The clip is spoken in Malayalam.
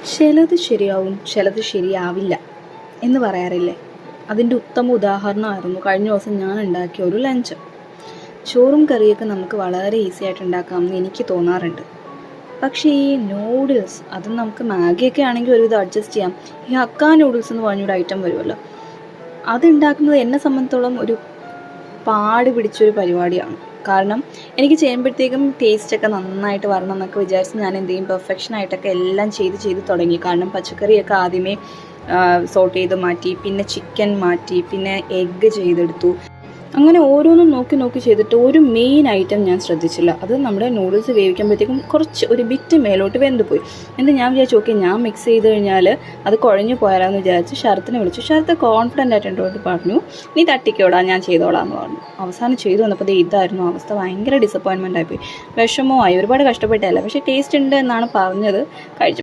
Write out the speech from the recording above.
ചിലത് ശരിയാവും, ചിലത് ശരിയാവില്ല എന്ന് പറയാറില്ലേ? അതിൻ്റെ ഉത്തമ ഉദാഹരണമായിരുന്നു കഴിഞ്ഞ ദിവസം ഞാൻ ഉണ്ടാക്കിയ ഒരു ലഞ്ച്. ചോറും കറിയൊക്കെ നമുക്ക് വളരെ ഈസി ആയിട്ട് ഉണ്ടാക്കാമെന്ന് എനിക്ക് തോന്നാറുണ്ട്. പക്ഷേ ഈ നൂഡിൽസ്, അത് നമുക്ക് മാഗിയൊക്കെ ആണെങ്കിൽ ഒരുവിധം അഡ്ജസ്റ്റ് ചെയ്യാം. ഈ ഹക്ക നൂഡിൽസ് എന്ന് പറഞ്ഞൊരു ഐറ്റം വരുമല്ലോ, അതുണ്ടാക്കുന്നത് എന്നെ സംബന്ധിച്ചോളം ഒരു പാട് പിടിച്ചൊരു പരിപാടിയാണ്. കാരണം എനിക്ക് ചെയ്യുമ്പോഴത്തേക്കും ടേസ്റ്റൊക്കെ നന്നായിട്ട് വരണം എന്നൊക്കെ വിചാരിച്ച് ഞാൻ എന്ത് ചെയ്യും, പെർഫെക്ഷനായിട്ടൊക്കെ എല്ലാം ചെയ്ത് തുടങ്ങി. കാരണം പച്ചക്കറിയൊക്കെ ആദ്യമേ സോട്ട് ചെയ്ത് മാറ്റി, പിന്നെ ചിക്കൻ മാറ്റി, പിന്നെ എഗ്ഗ് ചെയ്തെടുത്തു. അങ്ങനെ ഓരോന്നും നോക്കി ചെയ്തിട്ട് ഒരു മെയിൻ ഐറ്റം ഞാൻ ശ്രദ്ധിച്ചില്ല. അത് നമ്മുടെ നൂഡിൽസ് വേവിക്കുമ്പോഴത്തേക്കും കുറച്ച് ഒരു ബിറ്റ് മേലോട്ട് വെന്ത് പോയി. എന്നിട്ട് ഞാൻ വിചാരിച്ചു, ഓക്കെ ഞാൻ മിക്സ് ചെയ്ത് കഴിഞ്ഞാൽ അത് കുഴഞ്ഞു പോയാലെന്ന് വിചാരിച്ച് ശരത്തിനെ വിളിച്ചു. ശരത്ത് കോൺഫിഡൻ്റ് ആയിട്ട് എന്നോട് പറഞ്ഞു, നീ തട്ടിക്കോടാ, ഞാൻ ചെയ്തോളാം എന്ന് പറഞ്ഞു. അവസാനം ചെയ്തു വന്നപ്പോൾ ഇതായിരുന്നു അവസ്ഥ. ഭയങ്കര ഡിസപ്പോയിൻമെൻ്റ് ആയിപ്പോയി, വിഷമമായി. ഒരുപാട് കഷ്ടപ്പെട്ടതല്ല, പക്ഷേ ടേസ്റ്റ് ഉണ്ട് എന്നാണ് പറഞ്ഞത്. കഴിച്ചു